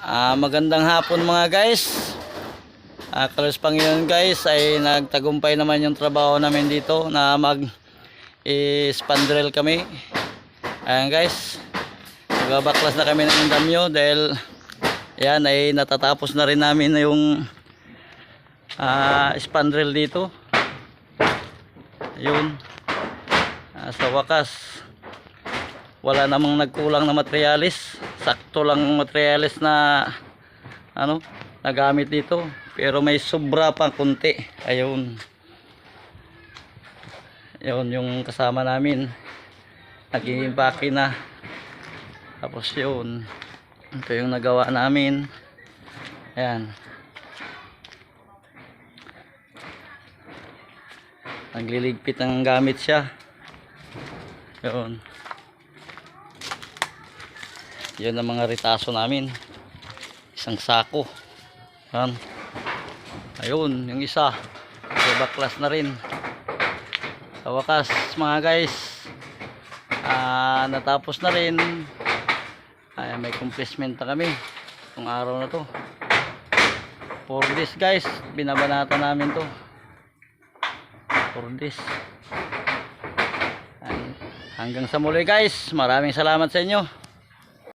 Magandang hapon mga guys. Kalos Panginoon guys, ay nagtagumpay naman yung trabaho namin dito na mag-spandrel kami. Ayan guys, magbabaklas na kami ng damyo dahil yan ay natatapos na rin namin na yung spandrel dito. Ayun, sa wakas wala namang nagkulang na materialis, sakto lang materialis na nagamit dito, pero may sobra pang kunti. Ayun yung kasama namin nag-i-impake na, tapos yun ito yung nagawa namin. Ayan, nagliligpit ng gamit siya. Yun ang mga ritaso namin, isang sako. Ayun yung isa, baklas na rin. Sa wakas mga guys, natapos na rin. May complacement na kami itong araw na to. For this guys, binabanata namin to for this. Hanggang sa muli guys, maraming salamat sa inyo.